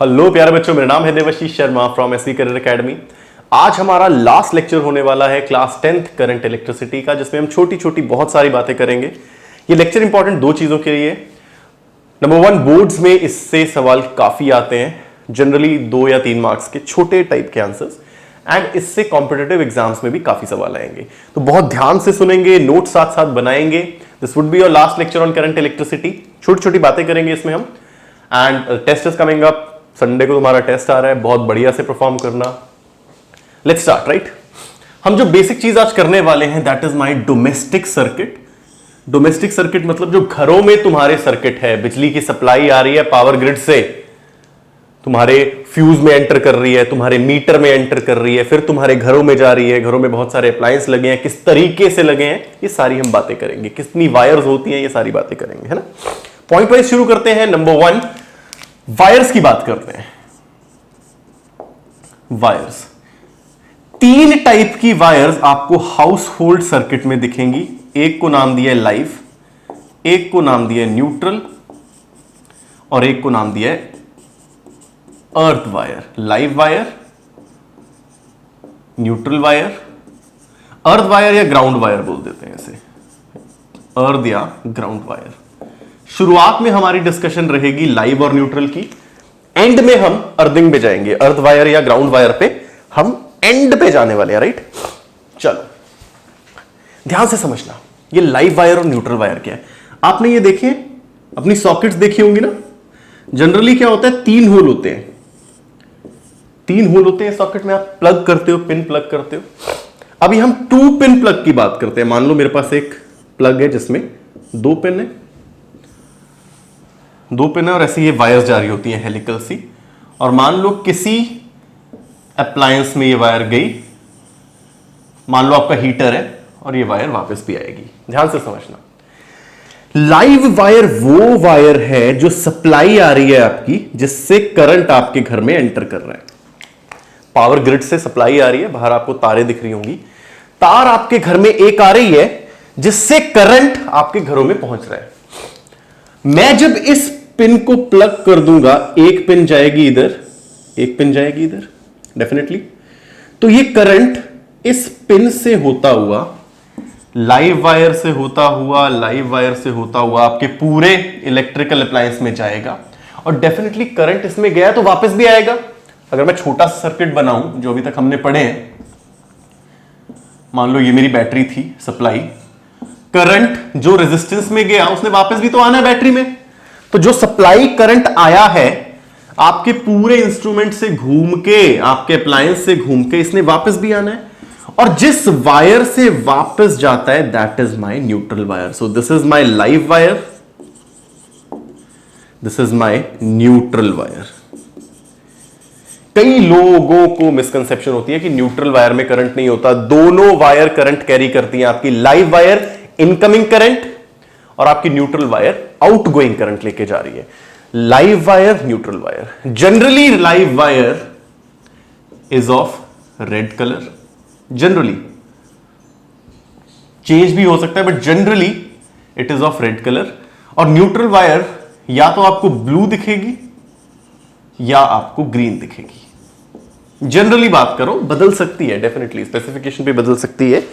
Hello प्यारे बच्चों, मेरा नाम है Devashish Sharma from SV career academy. आज हमारा लास्ट लेक्चर होने वाला है क्लास 10th करंट इलेक्ट्रिसिटी का, जिसमें हम छोटी छोटी बहुत सारी बातें करेंगे। ये लेक्चर इंपॉर्टेंट दो चीजों के लिए। नंबर वन, बोर्ड्स में इससे सवाल काफी आते हैं, जनरली 2 या 3 मार्क्स के छोटे टाइप के आंसर्स, एंड इससे कॉम्पिटिटिव एग्जाम्स में भी काफी सवाल आएंगे। तो बहुत ध्यान से सुनेंगे, नोट साथ साथ बनाएंगे। This would be your last lecture on current electricity. छोटी छोटी बातें करेंगे इसमें हम, and test is coming up. Sunday को तुम्हारा टेस्ट आ रहा है, बहुत बढ़िया से परफॉर्म करना। Let's start. राइट, हम जो बेसिक चीज आज करने वाले हैं that is my domestic circuit. Domestic circuit मतलब जो घरों में तुम्हारे सर्किट है, बिजली की सप्लाई आ रही है पावर ग्रिड से, तुम्हारे फ्यूज में एंटर कर रही है, तुम्हारे मीटर में एंटर कर रही है, फिर तुम्हारे घरों में जा रही है। घरों में बहुत सारे अप्लायंस लगे हैं, किस तरीके से लगे हैं ये सारी हम बातें करेंगे। कितनी वायर्स होती हैं ये सारी बातें करेंगे, है ना। पॉइंट वाइज शुरू करते हैं। नंबर 1, वायर्स की बात करते हैं। वायर्स, 3 टाइप की वायर्स आपको हाउस होल्ड सर्किट में दिखेंगी। एक को नाम दिया है लाइव, एक को नाम दिया है न्यूट्रल, और एक को नाम दिया है earth wire. Live wire, neutral wire, earth wire या ग्राउंड वायर बोल देते हैं इसे, अर्थ या ग्राउंड वायर। शुरुआत में हमारी डिस्कशन रहेगी लाइव और न्यूट्रल की, एंड में हम अर्थिंग पे जाएंगे। अर्थ वायर या ग्राउंड वायर पे हम एंड पे जाने वाले हैं। राइट, चलो ध्यान से समझना, ये लाइव वायर और न्यूट्रल वायर क्या है। आपने ये देखे, अपनी सॉकेट्स देखी होंगी ना। जनरली क्या होता है, 3 होल होते हैं। 3 होल होते हैं सॉकेट में, आप प्लग करते हो, पिन प्लग करते हो। अभी हम 2 पिन प्लग की बात करते हैं। मान लो मेरे पास एक प्लग है जिसमें 2 पिन है, 2 पिन है, और ऐसी ये वायर्स जा रही होती हैं हेलिकल सी। और मान लो किसी अप्लायंस में ये वायर गई, मान लो आपका हीटर है, और ये वायर वापस भी आएगी। ध्यान से समझना, लाइव वायर वो वायर है जो सप्लाई आ रही है आपकी, जिससे करंट आपके घर में एंटर कर रहा है। पावर ग्रिड से सप्लाई आ रही है, बाहर आपको तारें दिख रही होंगी। तार आपके घर में एक आ रही है जिससे करंट आपके घरों में पहुंच रहा है। मैं जब इस पिन को प्लग कर दूंगा, एक पिन जाएगी इधर, एक पिन जाएगी इधर, डेफिनेटली। तो ये करंट इस पिन से होता हुआ, लाइव वायर से होता हुआ, लाइव वायर से होता हुआ आपके पूरे इलेक्ट्रिकल अप्लायंस में जाएगा, और डेफिनेटली करंट इसमें गया तो वापस भी आएगा। अगर मैं छोटा सा सर्किट बनाऊं जो अभी तक हमने पढ़े हैं, मान लो ये मेरी बैटरी थी सप्लाई, करंट जो रेजिस्टेंस में गया उसने वापस भी तो आना है बैटरी में। तो जो सप्लाई करंट आया है आपके पूरे इंस्ट्रूमेंट से घूम के, आपके अप्लायंस से घूम के, इसने वापस भी आना है। और जिस वायर से वापस जाता है that is my neutral wire. So this is my live wire, this is my neutral wire. कई लोगों को मिसकंसेप्शन होती है कि न्यूट्रल वायर में करंट नहीं होता। दोनों वायर करंट कैरी करती हैं। आपकी लाइव वायर इनकमिंग करंट, और आपकी न्यूट्रल वायर आउटगोइंग करंट लेके जा रही है। Live wire, neutral wire. Generally live wire is of red colour, generally change भी हो सकता है, but generally it is of red colour. और न्यूट्रल वायर या तो आपको ब्लू दिखेगी या आपको ग्रीन दिखेगी। जनरली बात करो, बदल सकती है, डेफिनेटली स्पेसिफिकेशन भी बदल सकती है।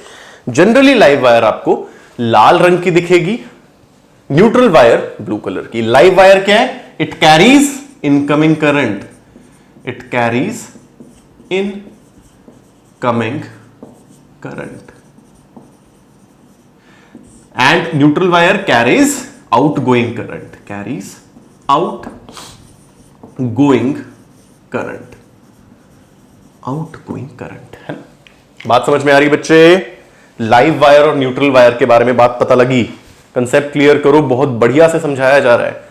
जनरली लाइव वायर आपको लाल रंग की दिखेगी, न्यूट्रल वायर ब्लू कलर की। लाइव वायर क्या है, it carries incoming current, it carries incoming current, and neutral wire carries outgoing current, carries out going current, outgoing current, है ना। बात समझ में आ रही बच्चे? लाइव वायर और न्यूट्रल वायर के बारे में बात पता लगी? कंसेप्ट क्लियर करो, बहुत बढ़िया से समझाया जा रहा है।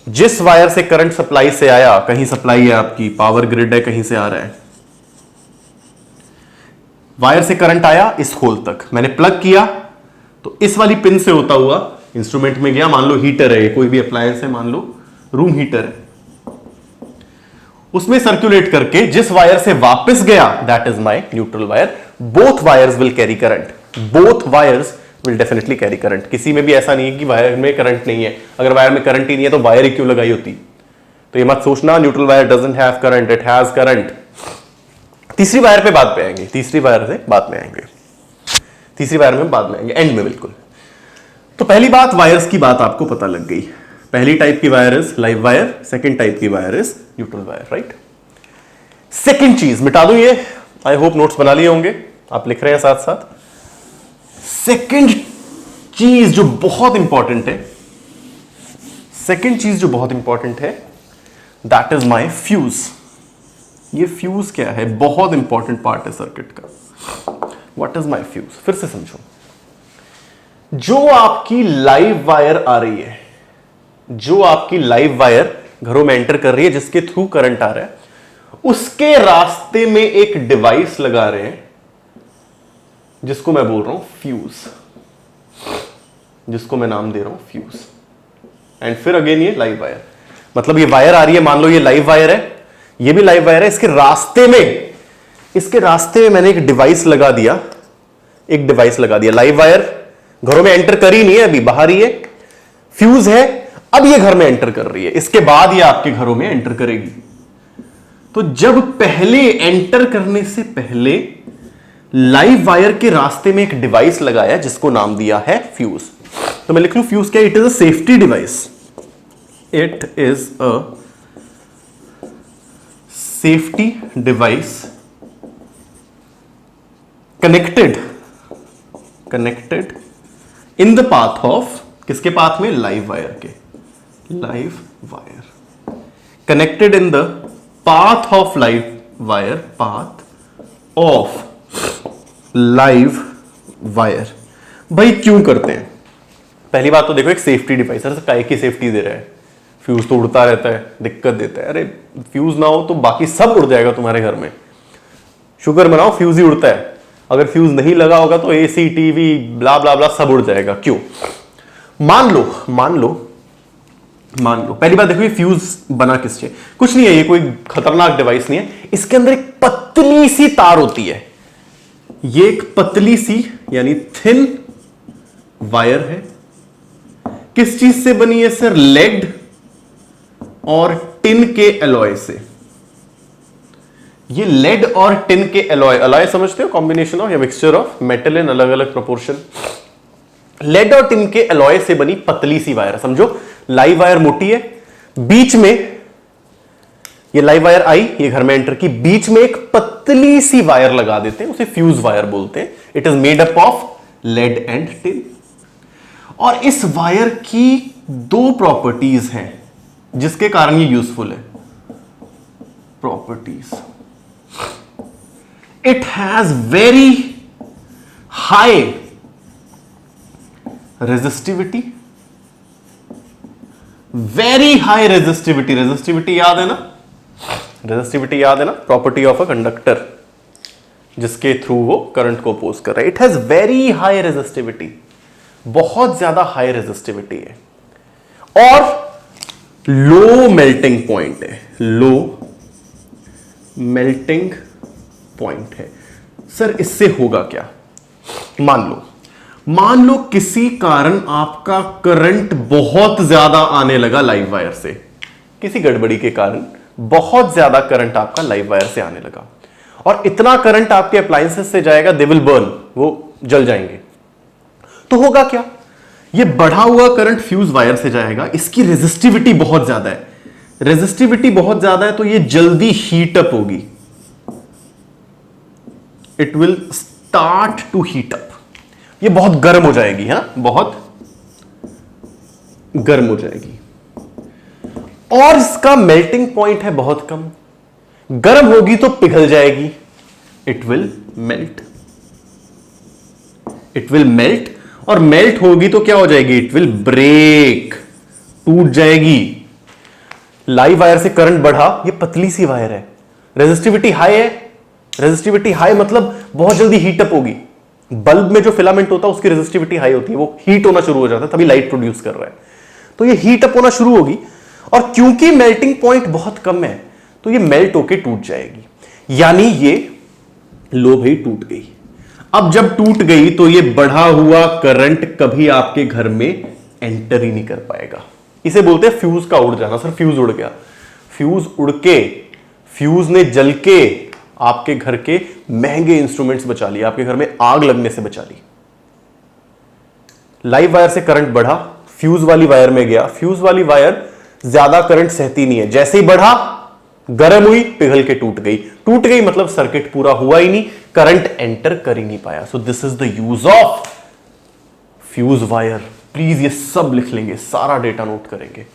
जिस वायर से करंट सप्लाई से आया, कहीं सप्लाई है आपकी, पावर ग्रिड है, कहीं से आ रहा है, वायर से करंट आया इस होल तक, मैंने प्लग किया तो इस वाली पिन से होता हुआ इंस्ट्रूमेंट में गया। मान लो हीटर है, कोई भी अप्लायंस है, मान लो रूम हीटर है, उसमें सर्कुलेट करके जिस वायर से वापस गया that is my neutral wire. Both wires will carry current, both wires will definitely carry current. किसी में भी ऐसा नहीं है कि वायर में करंट नहीं है। अगर वायर में करंट ही नहीं है तो वायर ही क्यों लगाई होती? तो ये मत सोचना neutral wire doesn't have current, it has current. तीसरी वायर पे बाद में आएंगे, तीसरी वायर से बाद में आएंगे, तीसरी वायर में बाद में आएंगे, एंड में बिल्कुल। तो पहली बात, वायर्स की बात आपको पता लग गई। पहली टाइप की wire is live wire, second type की wire is neutral wire, right. Second चीज मिटा दूं ये, आई होप नोट्स बना लिए होंगे, आप लिख रहे हैं साथ साथ। सेकंड चीज जो बहुत इंपॉर्टेंट है, सेकंड चीज जो बहुत इंपॉर्टेंट है, दैट इज माय फ्यूज। ये फ्यूज क्या है? बहुत इंपॉर्टेंट पार्ट है सर्किट का। What is my fuse? फिर से समझो, जो आपकी लाइव वायर आ रही है, जो आपकी लाइव वायर घरों में एंटर कर रही है, जिसके थ्रू करंट आ रहा है, उसके रास्ते में एक डिवाइस लगा रहे हैं जिसको मैं बोल रहा हूं फ्यूज, जिसको मैं नाम दे रहा हूं फ्यूज। एंड फिर अगेन ये लाइव वायर, मतलब ये वायर आ रही है, मान लो ये लाइव वायर है, ये भी लाइव वायर है, इसके रास्ते में मैंने एक डिवाइस लगा दिया, एक डिवाइस लगा दिया। लाइव वायर घरों में एंटर कर ही नहीं है, अभी बाहर ही है, फ्यूज है, अब ये घर में एंटर कर रही है, इसके बाद ये आपके घरों में एंटर करेगी। तो जब पहले एंटर करने से पहले लाइव वायर के रास्ते में एक डिवाइस लगाया जिसको नाम दिया है फ्यूज। तो मैं लिख लूं फ्यूज क्या? It is a safety device, it is a safety device connected in the path of, किसके पाथ में? लाइव वायर के, live wire connected in the path of live wire, path of live wire. भाई क्यों करते हैं? पहली बात तो देखो, एक सेफ्टी डिवाइस है, काय की सेफ्टी दे रहा है? फ्यूज तो उड़ता रहता है, दिक्कत देता है। अरे फ्यूज ना हो तो बाकी सब उड़ जाएगा तुम्हारे घर में, शुक्र मनाओ फ्यूज ही उड़ता है। अगर फ्यूज नहीं लगा होगा तो एसी, टीवी, ब्ला ब्ला ब्ला सब उड़ जाएगा। क्यों? मान लो पहली बात देखो, ये फ्यूज बना किससे? कुछ नहीं है, ये कोई खतरनाक डिवाइस नहीं है, इसके अंदर एक पतली सी तार होती है, ये एक पतली सी यानी थिन वायर है। किस चीज से बनी है सर? लेड और टिन के एलॉय से। ये लेड और टिन के एलॉय समझते हो? कॉम्बिनेशन ऑफ या मिक्सचर ऑफ मेटल इन अलग अलग प्रोपोर्शन। लेड और टिन के एलॉय से बनी पतली सी वायर। समझो लाइव वायर मोटी है, बीच में ये लाइव वायर आई, ये घर में एंटर की, बीच में एक पतली सी वायर लगा देते हैं, उसे फ्यूज वायर बोलते हैं। It is made up of lead and tin. और इस वायर की दो प्रॉपर्टीज हैं जिसके कारण ये यूजफुल है। Properties, it has very high resistivity, very high resistivity. Resistivity याद है ना? रेजिस्टिविटी याद है ना? प्रॉपर्टी ऑफ अ कंडक्टर जिसके थ्रू वो करंट को अपोज कर रहा है। It has very high resistivity, बहुत ज्यादा हाई रेजिस्टिविटी है, और लो मेल्टिंग पॉइंट है, लो मेल्टिंग पॉइंट है। सर इससे होगा क्या? मान लो किसी कारण आपका करंट बहुत ज्यादा आने लगा लाइव वायर से, किसी गड़बड़ी के कारण बहुत ज्यादा करंट आपका लाइव वायर से आने लगा, और इतना करंट आपके अप्लायंसेस से जाएगा, दे विल बर्न, वो जल जाएंगे। तो होगा क्या? ये बढ़ा हुआ करंट फ्यूज वायर से जाएगा, इसकी रेजिस्टिविटी बहुत ज्यादा है, रेजिस्टिविटी बहुत ज्यादा है, तो ये जल्दी हीट अप होगी, it will start to heat up, ये बहुत गर्म हो जाएगी, है ना? बहुत गर्म हो जाएगी, और इसका मेल्टिंग पॉइंट है बहुत कम, गर्म होगी तो पिघल जाएगी, it will melt, it will melt, और मेल्ट होगी तो क्या हो जाएगी? इट विल ब्रेक, टूट जाएगी। लाइव वायर से करंट बढ़ा, ये पतली सी वायर है, रेजिस्टिविटी हाई है, रेजिस्टिविटी हाई मतलब बहुत जल्दी हीटअप होगी। बल्ब में जो फिलामेंट होता है उसकी रेजिस्टिविटी हाई होती है, वो हीट होना शुरू हो जाता है, तभी लाइट प्रोड्यूस कर रहा है, तो ये हीट अप होना शुरू होगी, और क्योंकि मेल्टिंग पॉइंट बहुत कम है तो ये मेल्ट होके टूट जाएगी, यानी ये लो भाई टूट गई। अब जब टूट गई तो ये बढ़ा हुआ करंट कभी आपके घर में एंटर ही नहीं कर पाएगा, इसे बोलते हैं फ्यूज का उड़ जाना। सर फ्यूज उड़ गया, फ्यूज उड़ के, फ्यूज ने जल के आपके घर के महंगे इंस्ट्रूमेंट्स बचा लिए, आपके घर में आग लगने से बचा ली। लाइव वायर से करंट बढ़ा, फ्यूज वाली वायर में गया, फ्यूज वाली वायर ज्यादा करंट सहती नहीं है, जैसे ही बढ़ा गर्म हुई, पिघल के टूट गई। टूट गई मतलब सर्किट पूरा हुआ ही नहीं, करंट एंटर कर ही नहीं पाया। So this is the use of fuse wire. Please ये सब लिख लेंगे, सारा डेटा नोट करेंगे।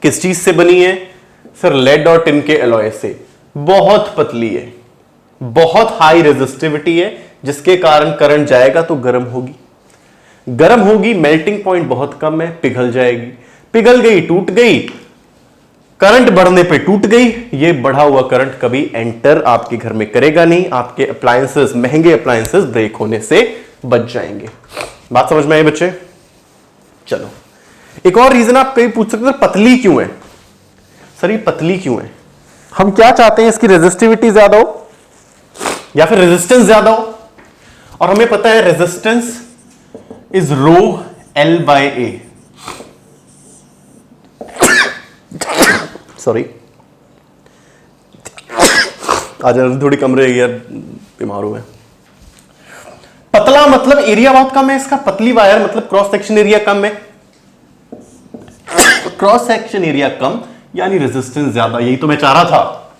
किस चीज से बनी है सर? लेड और टिन के एलॉय से। बहुत पतली है, बहुत हाई रेजिस्टिविटी है, जिसके कारण करंट जाएगा तो गर्म होगी, गर्म होगी, मेल्टिंग पॉइंट बहुत कम है, पिघल जाएगी, पिघल गई, टूट गई, करंट बढ़ने पे टूट गई। ये बढ़ा हुआ करंट कभी एंटर आपके घर में करेगा नहीं, आपके अप्लायंसेस, महंगे अप्लायंसेस ब्रेक होने से बच जाएंगे। बात समझ में आई बच्चे? चलो, एक और रीजन आप कहीं पूछ सकते हैं, पतली क्यों है सर? ये पतली क्यों है? हम क्या चाहते हैं, इसकी रेजिस्टिविटी ज्यादा हो या फिर रेजिस्टेंस ज्यादा हो? और हमें पता है resistance is rho L by A. Sorry, आज थोड़ी कम रहेगी यार, बीमार हुए। पतला मतलब एरिया बहुत कम है इसका, पतली वायर मतलब क्रॉस सेक्शन एरिया कम है, क्रॉस सेक्शन एरिया कम यानी रेजिस्टेंस ज्यादा। यही तो मैं चाह रहा था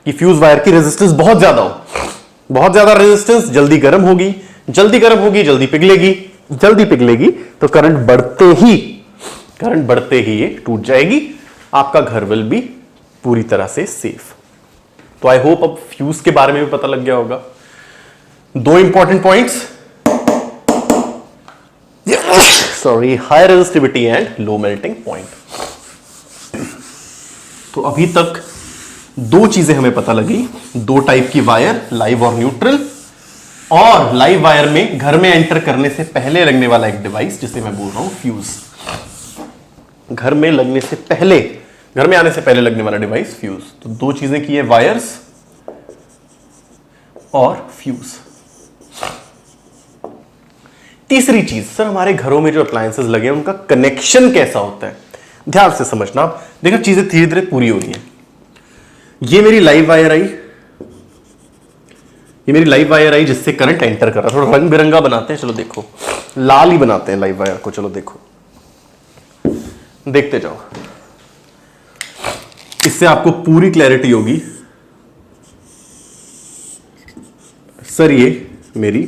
कि फ्यूज वायर की रेजिस्टेंस बहुत ज्यादा हो, बहुत ज्यादा रेजिस्टेंस, जल्दी गर्म होगी, जल्दी गर्म होगी, जल्दी पिघलेगी, जल्दी पिघलेगी तो करंट बढ़ते ही ये टूट जाएगी, आपका घर विल बी पूरी तरह से सेफ। तो आई होप अब फ्यूज के बारे में भी पता लग गया होगा। दो important points, sorry, high resistivity and low melting point. तो अभी तक दो चीजें हमें पता लगी, दो टाइप की वायर, लाइव और न्यूट्रल, और लाइव वायर में घर में एंटर करने से पहले लगने वाला एक डिवाइस जिसे मैं बोल रहा हूं फ्यूज। घर में लगने से पहले, घर में आने से पहले लगने वाला डिवाइस फ्यूज। तो दो चीजें की है, वायर्स और फ्यूज। तीसरी चीज सर, हमारे घरों में जो अप्लायंसेस लगे हैं उनका कनेक्शन कैसा होता है? ध्यान से समझना। आप देखो चीजें धीरे धीरे पूरी हो रही हैं। ये मेरी लाइव वायर आई, ये मेरी लाइव वायर आई जिससे करंट एंटर कर रहा है। थोड़ा रंग बिरंगा बनाते हैं, चलो देखो, लाल ही बनाते हैं लाइव वायर को। चलो देखो, देखते जाओ, इससे आपको पूरी क्लैरिटी होगी। सर ये मेरी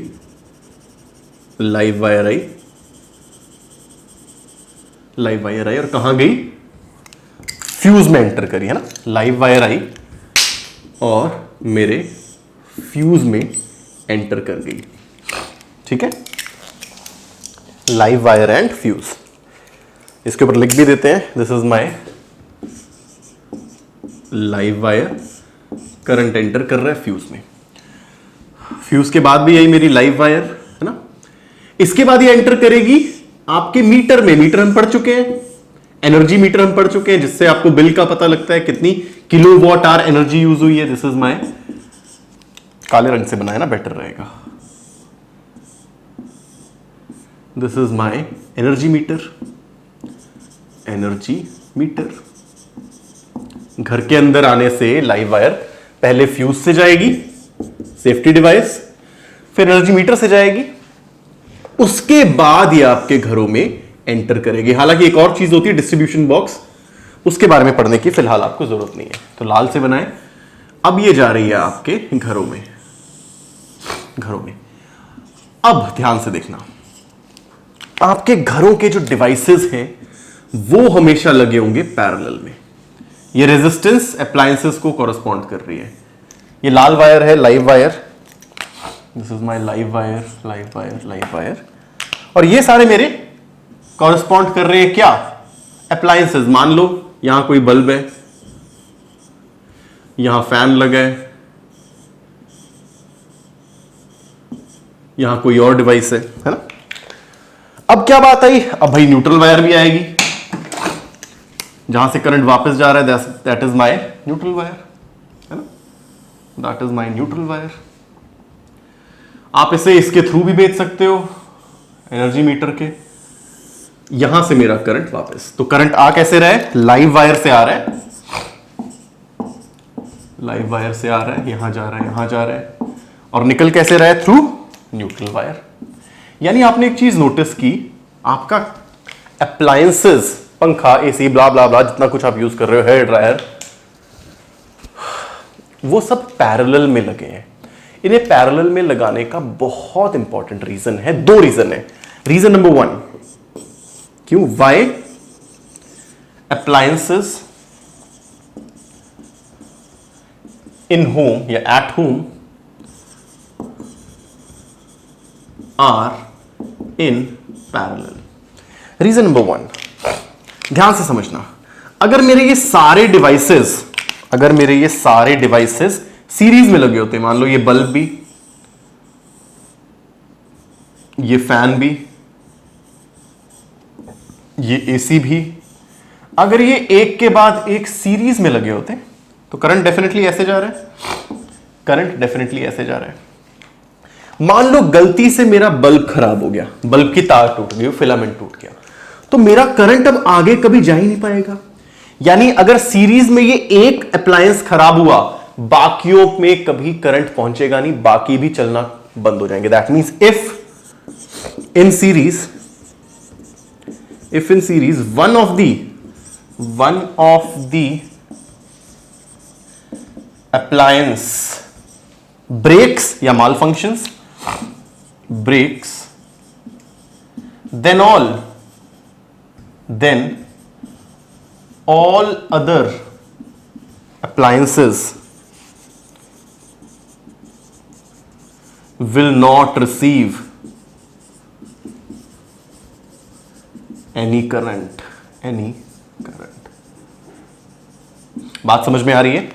लाइव वायर आई, लाइव वायर आई और कहां गई? फ्यूज में एंटर करी है ना। लाइव वायर आई और मेरे फ्यूज में एंटर कर गई, ठीक है। लाइव वायर एंड फ्यूज, इसके ऊपर लिख भी देते हैं, this is my live wire, current enter कर रहा है फ्यूज में। फ्यूज के बाद भी यही मेरी लाइव वायर है ना। इसके बाद ये एंटर करेगी आपके मीटर में। मीटर हम पढ़ चुके हैं, एनर्जी मीटर हम पढ़ चुके हैं, जिससे आपको बिल का पता लगता है कितनी किलोवाट आवर एनर्जी यूज हुई है। दिस इज माय, काले रंग से बनाया ना, बेटर रहेगा। This is my energy meter, energy meter. घर के अंदर आने से लाइव वायर पहले फ्यूज से जाएगी, सेफ्टी डिवाइस, फिर एनर्जी मीटर से जाएगी, उसके बाद ये आपके घरों में एंटर करेगी। हालांकि एक और चीज होती है डिस्ट्रीब्यूशन बॉक्स, उसके बारे में पढ़ने की फिलहाल आपको जरूरत नहीं है। तो लाल से बनाए। अब ये जा रही है आपके घरों में, घरों में। अब ध्यान से देखना, आपके घरों के जो डिवाइसेस हैं वो हमेशा लगे होंगे पैरेलल में। ये रेजिस्टेंस अप्लायंसेस को कॉरेस्पॉन्ड कर रही है। ये लाल वायर है live wire, this is my live wire, live wire, live wire, और ये सारे मेरे कॉरेस्पॉन्ड कर रहे हैं क्या? अप्लायंसेस। मान लो यहां कोई बल्ब है, यहां फैन लगा है, यहां कोई और डिवाइस है ना। अब क्या बात आई? अब भाई न्यूट्रल वायर भी आएगी, जहां से करंट वापस जा रहा है, that is my neutral wire, है ना, that is my neutral wire. आप इसे इसके थ्रू भी बेच सकते हो, एनर्जी मीटर के। यहां से मेरा करंट वापस, तो करंट आ कैसे रहा है? लाइव वायर से आ रहा है, लाइव वायर से आ रहा है, यहां जा रहा है, यहां जा रहा है, और निकल कैसे रहा है? Through neutral wire. यानी आपने एक चीज नोटिस की, आपका अप्लायंसेस, पंखा, एसी, ब्ला ब्ला ब्ला, जितना कुछ आप यूज कर रहे हो, हेयर ड्रायर, वो सब पैरेलल में लगे हैं। इन्हें पैरेलल में लगाने का बहुत इंपॉर्टेंट रीजन है, दो रीजन है। रीजन नंबर 1, क्यों? वाई अप्लायंसेस इन होम या at home are in parallel. Reason number 1, ध्यान से समझना, अगर मेरे ये सारे डिवाइसेस सीरीज में लगे होते, मान लो ये बल्ब भी, ये फैन भी, ये एसी भी, अगर ये एक के बाद एक सीरीज में लगे होते तो करंट डेफिनेटली ऐसे जा रहा है, करंट डेफिनेटली ऐसे जा रहा है। मान लो गलती से मेरा बल्ब खराब हो गया, बल्ब की तार टूट गई, फिलामेंट टूट गया, तो मेरा करंट अब आगे कभी जा ही नहीं पाएगा। यानी अगर सीरीज में ये एक अप्लायंस खराब हुआ, बाकियों में कभी करंट पहुंचेगा नहीं, बाकी भी चलना बंद हो जाएंगे। That means if in series one of the appliance breaks या malfunctions, then all other appliances will not receive any current। बात समझ में आ रही है?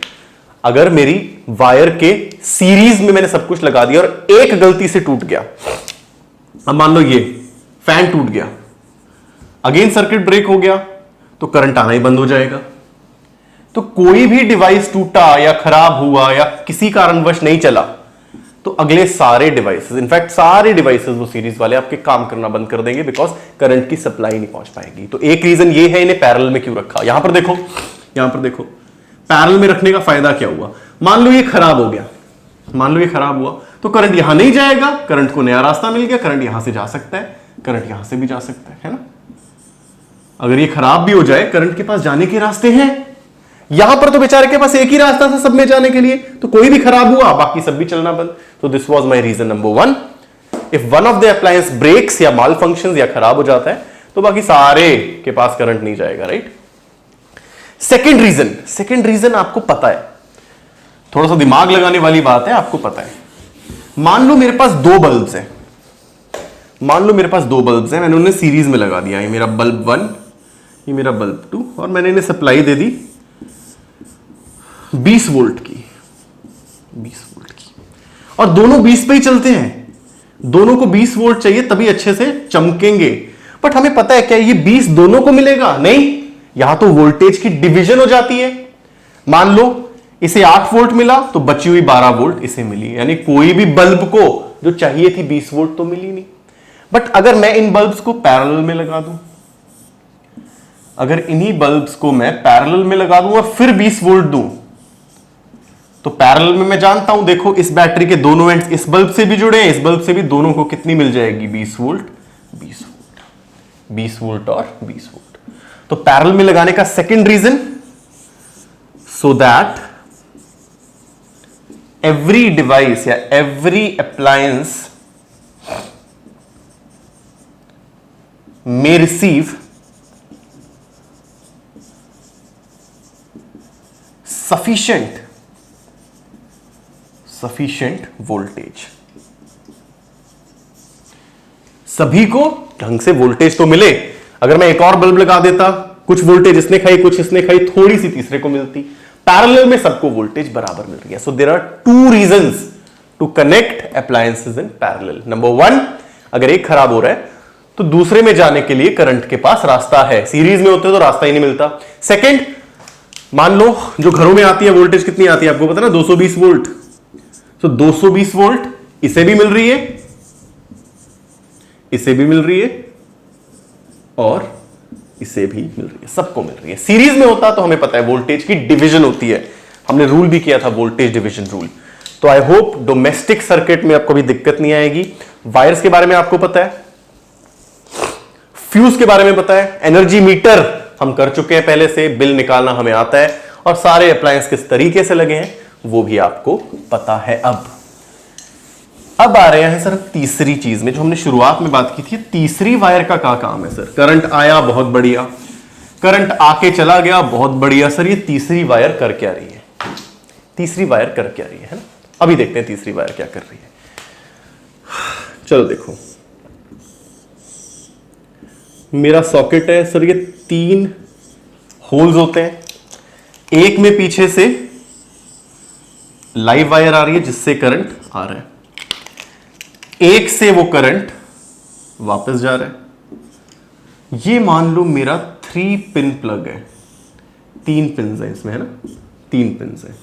अगर मेरी वायर के सीरीज में मैंने सब कुछ लगा दिया और एक गलती से टूट गया, अब मान लो ये फैन टूट गया, अगेन सर्किट ब्रेक हो गया, तो करंट आना ही बंद हो जाएगा। तो कोई भी डिवाइस टूटा या खराब हुआ या किसी कारणवश नहीं चला, तो अगले सारे डिवाइसेस, इनफैक्ट सारे डिवाइसेस वो सीरीज वाले आपके काम करना बंद कर देंगे, बिकॉज करंट की सप्लाई नहीं पहुंच पाएगी। तो एक रीजन ये है इन्हें पैरेलल में क्यों रखा। यहां पर देखो पैरेलल में रखने का फायदा क्या हुआ। मान लो ये खराब हो गया, तो करंट यहां नहीं जाएगा, करंट को नया रास्ता मिल गया, करंट यहां से जा सकता है, करंट यहां से भी जा सकता है ना। अगर ये खराब भी हो जाए, करंट के पास जाने के रास्ते हैं। यहां पर तो बेचारे के पास एक ही रास्ता था सब में जाने के लिए, तो कोई भी खराब हुआ, बाकी सब भी चलना बंद। तो this was my reason number 1। If one of the appliance breaks या माल फंक्शन या खराब हो जाता है, तो बाकी सारे के पास करंट नहीं जाएगा, राइट। सेकेंड रीजन आपको पता है, थोड़ा सा दिमाग लगाने वाली बात है, आपको पता है। मान लो मेरे पास दो बल्ब्स हैं, मैंने उन्हें सीरीज में लगा दिया। ये मेरा बल्ब 1, ये मेरा बल्ब 2, और मैंने इन्हें सप्लाई दे दी 20 वोल्ट की, और दोनों 20 पे ही चलते हैं। दोनों को 20 वोल्ट चाहिए तभी अच्छे से चमकेंगे। बट हमें पता है क्या ये 20 दोनों को मिलेगा? नहीं, यहां तो वोल्टेज की डिवीजन हो जाती है। मान लो इसे 8 वोल्ट मिला, तो बची हुई 12 वोल्ट इसे मिली, यानी कोई भी बल्ब को जो चाहिए थी 20 वोल्ट तो मिली नहीं। बट अगर मैं इन बल्ब्स को पैरेलल में लगा दूं, अगर इन्हीं बल्ब्स को मैं पैरेलल में लगा दूं और फिर 20 वोल्ट दूं, तो पैरेलल में मैं जानता हूं, देखो इस बैटरी के दोनों एंड्स इस बल्ब से भी जुड़े हैं, इस बल्ब से भी, दोनों को कितनी मिल जाएगी? 20 वोल्ट और 20 वोल्ट। तो पैरेलल में लगाने का second reason, so that every device या every appliance may receive sufficient voltage। सभी को ढंग से वोल्टेज तो मिले। अगर मैं एक और बल्ब लगा देता, कुछ वोल्टेज इसने खाई, कुछ इसने खाई, थोड़ी सी तीसरे को मिलती। पैरेलल में सबको वोल्टेज बराबर मिल रही है। So there are 2 reasons to connect appliances in parallel. Number 1, अगर एक खराब हो रहा है तो दूसरे में जाने के लिए करंट के पास रास्ता है। सीरीज में होते तो रास्ता ही नहीं मिलता। सेकंड, मान लो जो घरों में आती है वोल्टेज कितनी आती है आपको पता ना, 220 वोल्ट। तो 220 वोल्ट इसे भी मिल रही है, इसे भी मिल रही है, और इसे भी मिल रही है, सबको मिल रही है। सीरीज में होता तो हमें पता है वोल्टेज की डिवीजन होती है, हमने रूल भी किया था वोल्टेज डिवीजन रूल। तो आई होप डोमेस्टिक सर्किट में आपको भी दिक्कत नहीं आएगी। वायर्स के बारे में आपको पता है, फ्यूज के बारे में पता है, एनर्जी मीटर हम कर चुके हैं पहले से, बिल निकालना हमें आता है, और सारे अप्लायंस किस तरीके से लगे हैं वो भी आपको पता है। अब आ रहे हैं सर तीसरी चीज में, जो हमने शुरुआत में बात की थी। तीसरी वायर का क्या काम है सर? करंट आया, बहुत बढ़िया, करंट आके चला गया, बहुत बढ़िया। सर ये तीसरी वायर कर क्या रही है? तीसरी वायर कर क्या रही है ना? अभी देखते हैं तीसरी वायर क्या कर रही है। चलो देखो, मेरा सॉकेट है सर, ये 3 होल्स होते हैं, एक में पीछे से लाइव वायर आ रही है जिससे करंट आ रहा है, एक से वो करंट वापस जा रहा है। ये मान लो मेरा 3 पिन प्लग है, 3 पिन है इसमें, है ना? 3 पिन है,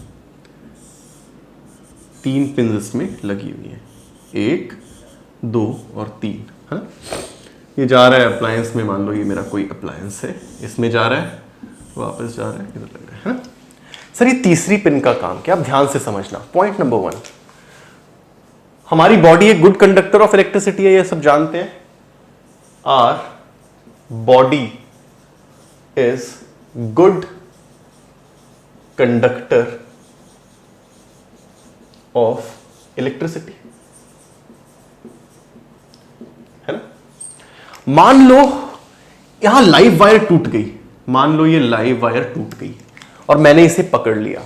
3 पिन इसमें लगी हुई है, 1, 2 और 3, है ना? ये जा रहा है अप्लायंस में, मान लो ये मेरा कोई अप्लायंस है, इसमें जा रहा है, वापस जा रहा है, इधर लग रहा है ना? सर ये तीसरी पिन का काम क्या? आप ध्यान से समझना। पॉइंट नंबर 1, हमारी बॉडी एक गुड कंडक्टर ऑफ इलेक्ट्रिसिटी है, ये सब जानते हैं। Our body is good conductor of electricity, है ना? मान लो यहां लाइव वायर टूट गई, मान लो ये लाइव वायर टूट गई और मैंने इसे पकड़ लिया,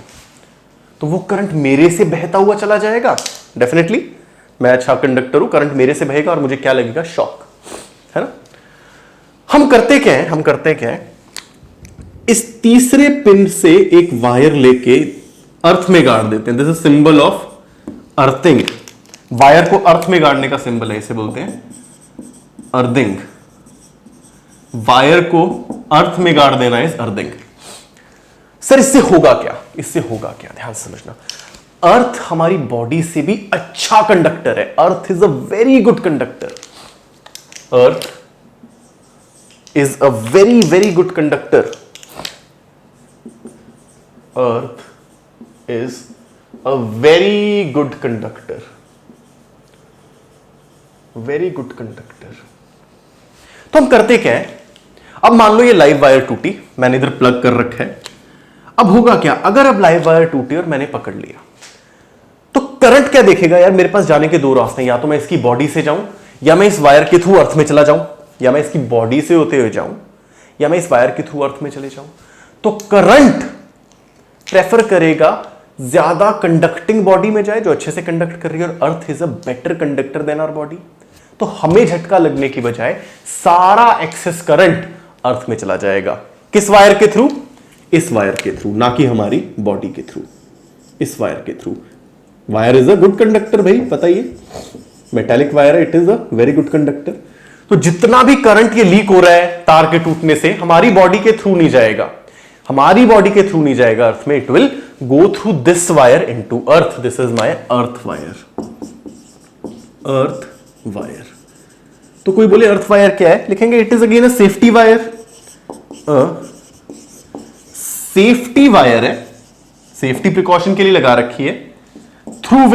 तो वो करंट मेरे से बहता हुआ चला जाएगा। डेफिनेटली मैं अच्छा कंडक्टर हूं, करंट मेरे से बहेगा और मुझे क्या लगेगा? शॉक, है ना? हम करते क्या है, इस तीसरे पिन से एक वायर लेके अर्थ में गाड़ देते हैं। This is symbol of earthing. Wire को अर्थ में गाड़ने का सिंबल है, इसे बोलते हैं अर्थिंग। वायर को अर्थ में गाड़ देना इज अर्थिंग। सर इससे होगा क्या? ध्यान से समझना। अर्थ हमारी बॉडी से भी अच्छा कंडक्टर है। अर्थ is a very good conductor. Earth is a very very good conductor. Earth is a very good conductor. Very good conductor. तो हम करते क्या है, अब मान लो ये लाइव वायर टूटी, मैंने इधर प्लग कर रखा है। अब होगा क्या, अगर अब लाइव वायर टूटी और मैंने पकड़ लिया, तो करंट क्या देखेगा? यार मेरे पास जाने के 2 रास्ते हैं, या तो मैं इसकी बॉडी से जाऊं, या मैं इस वायर के थ्रू अर्थ में चला जाऊं, या मैं इसकी बॉडी से होते हुए जाऊं, या मैं इस वायर के थ्रू अर्थ में चले जाऊं। तो करंट प्रेफर करेगा ज्यादा कंडक्टिंग बॉडी में जाए, जो अच्छे से कंडक्ट कर रही है, और earth is a better conductor than our body. तो हमें झटका लगने की बजाय सारा एक्सेस करंट अर्थ में चला जाएगा। किस वायर के थ्रू? इस वायर के थ्रू, ना कि हमारी बॉडी के थ्रू, इस वायर के through. Wire is a good conductor भाई, पता ही है, मेटालिक वायर है, it is a very good conductor. तो जितना भी करंट ये लीक हो रहा है तार के टूटने से, हमारी बॉडी के थ्रू नहीं जाएगा, हमारी बॉडी के थ्रू नहीं जाएगा अर्थ में, it will go through this wire into earth. This is my earth wire. Earth wire. तो कोई बोले अर्थ वायर क्या है, लिखेंगे it is again a safety wire. Safety wire है, सेफ्टी प्रिकॉशन के लिए लगा रखी है, थ्रू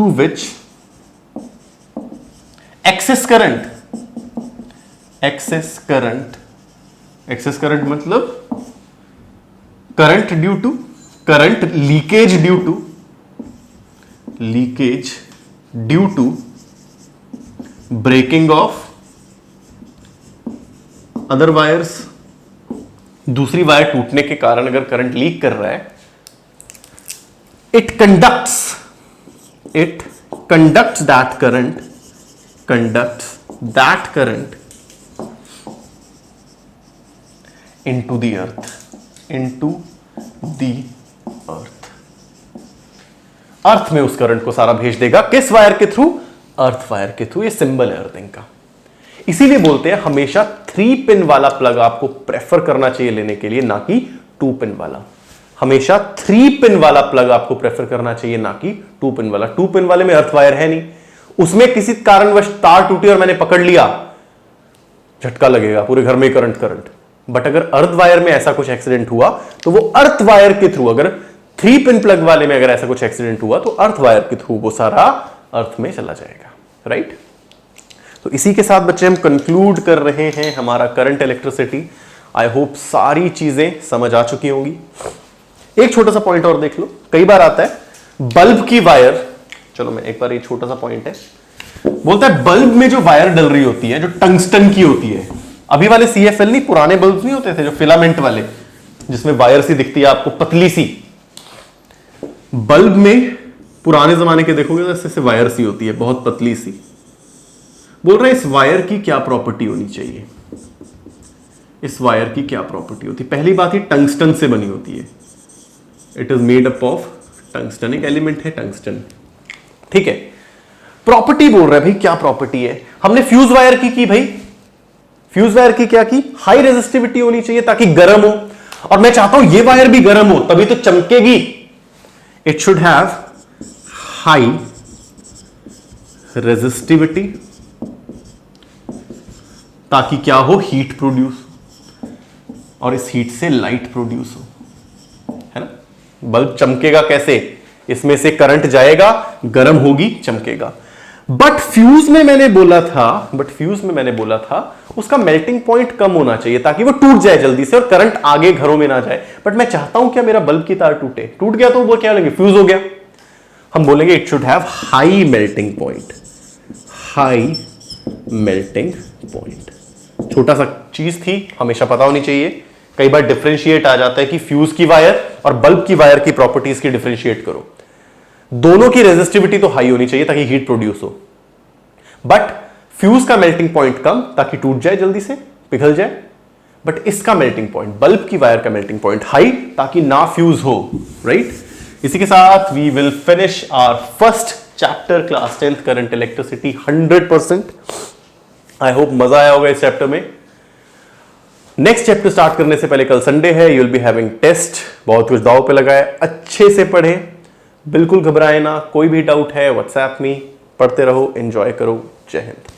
विच एक्सेस करंट मतलब current leakage due to breaking of other wires. दूसरी वायर टूटने के कारण अगर करंट लीक कर रहा है, it conducts that current into the earth। अर्थ में उस करंट को सारा भेज देगा। किस वायर के थ्रू? अर्थ वायर के थ्रू। ये सिंबल है अर्थिंग का। इसीलिए बोलते हैं हमेशा 3 पिन वाला प्लग आपको प्रेफर करना चाहिए लेने के लिए, ना कि 2 पिन वाला। हमेशा 3 पिन वाला प्लग आपको प्रेफर करना चाहिए, ना कि 2 पिन वाला। 2 पिन वाले में अर्थ वायर है नहीं, उसमें किसी कारणवश तार टूटी और मैंने पकड़ लिया, झटका लगेगा, पूरे घर में करंट। बट अगर अर्थ वायर में ऐसा कुछ एक्सीडेंट हुआ तो वो अर्थ वायर के थ्रू, अगर 3 पिन प्लग वाले में अगर ऐसा कुछ एक्सीडेंट हुआ तो अर्थ वायर के थ्रू वो सारा अर्थ में चला जाएगा, राइट। तो इसी के साथ बच्चे हम कंक्लूड कर रहे हैं हमारा करंट इलेक्ट्रिसिटी। आई होप सारी चीजें समझ आ चुकी होंगी। एक छोटा सा पॉइंट और देख लो, कई बार आता है बल्ब की वायर, चलो मैं एक बार, ये छोटा सा पॉइंट है, बोलता है बल्ब में जो वायर डल रही होती है जो टंगस्टन की होती है, अभी वाले CFL नहीं, पुराने बल्ब नहीं होते थे जो फिलामेंट वाले जिसमें वायर सी दिखती है आपको पतली सी, बल्ब में पुराने जमाने के देखोगे तो ऐसे वायर सी होती है बहुत पतली सी। बोल रहे हैं इस वायर की क्या प्रॉपर्टी होनी चाहिए, इस वायर की क्या प्रॉपर्टी होती है। पहली बात ही टंगस्टन से बनी होती है, it is made up of tungsten, एक एलिमेंट है टंगस्टन, ठीक है। प्रॉपर्टी बोल रहे हैं भाई, क्या प्रॉपर्टी है। हमने फ्यूज वायर की भाई, फ्यूज वायर की क्या की, हाई रेजिस्टिविटी होनी चाहिए ताकि गर्म हो, और मैं चाहता हूं ये वायर भी गर्म हो तभी तो चमकेगी। It should have high resistivity ताकि क्या हो, हीट प्रोड्यूस, और इस हीट से लाइट प्रोड्यूस हो, है ना। बल्ब चमकेगा कैसे, इसमें से करंट जाएगा, गर्म होगी, चमकेगा। बट फ्यूज में मैंने बोला था उसका मेल्टिंग पॉइंट कम होना चाहिए ताकि वो टूट जाए जल्दी से और करंट आगे घरों में ना जाए। बट मैं चाहता हूं क्या मेरा बल्ब की तार टूट गया तो वो क्या बोलेंगे, फ्यूज हो गया। हम बोलेंगे it should have high melting point, high melting point. छोटा सा चीज थी, हमेशा पता होनी चाहिए। कई बार डिफरेंशिएट आ जाता है कि फ्यूज की वायर और बल्ब की वायर की प्रॉपर्टीज की डिफरेंशिएट करो। दोनों की रेजिस्टिविटी तो हाई होनी चाहिए ताकि हीट प्रोड्यूस हो, बट फ्यूज का मेल्टिंग पॉइंट कम ताकि टूट जाए जल्दी से, पिघल जाए। बट इसका मेल्टिंग पॉइंट, बल्ब की वायर का मेल्टिंग पॉइंट हाई ताकि ना फ्यूज हो, राइट। इसी के साथ we will finish our first chapter class 10th current electricity 100%। I hope मजा आया होगा इस चैप्टर में। नेक्स्ट चैप्टर स्टार्ट करने से पहले कल संडे है, you will be having test, बहुत कुछ दाव पे लगाए, अच्छे से पढ़ें, बिल्कुल घबराए ना। कोई भी डाउट है व्हाट्सएप में, पढ़ते रहो, एंजॉय करो। जय हिंद।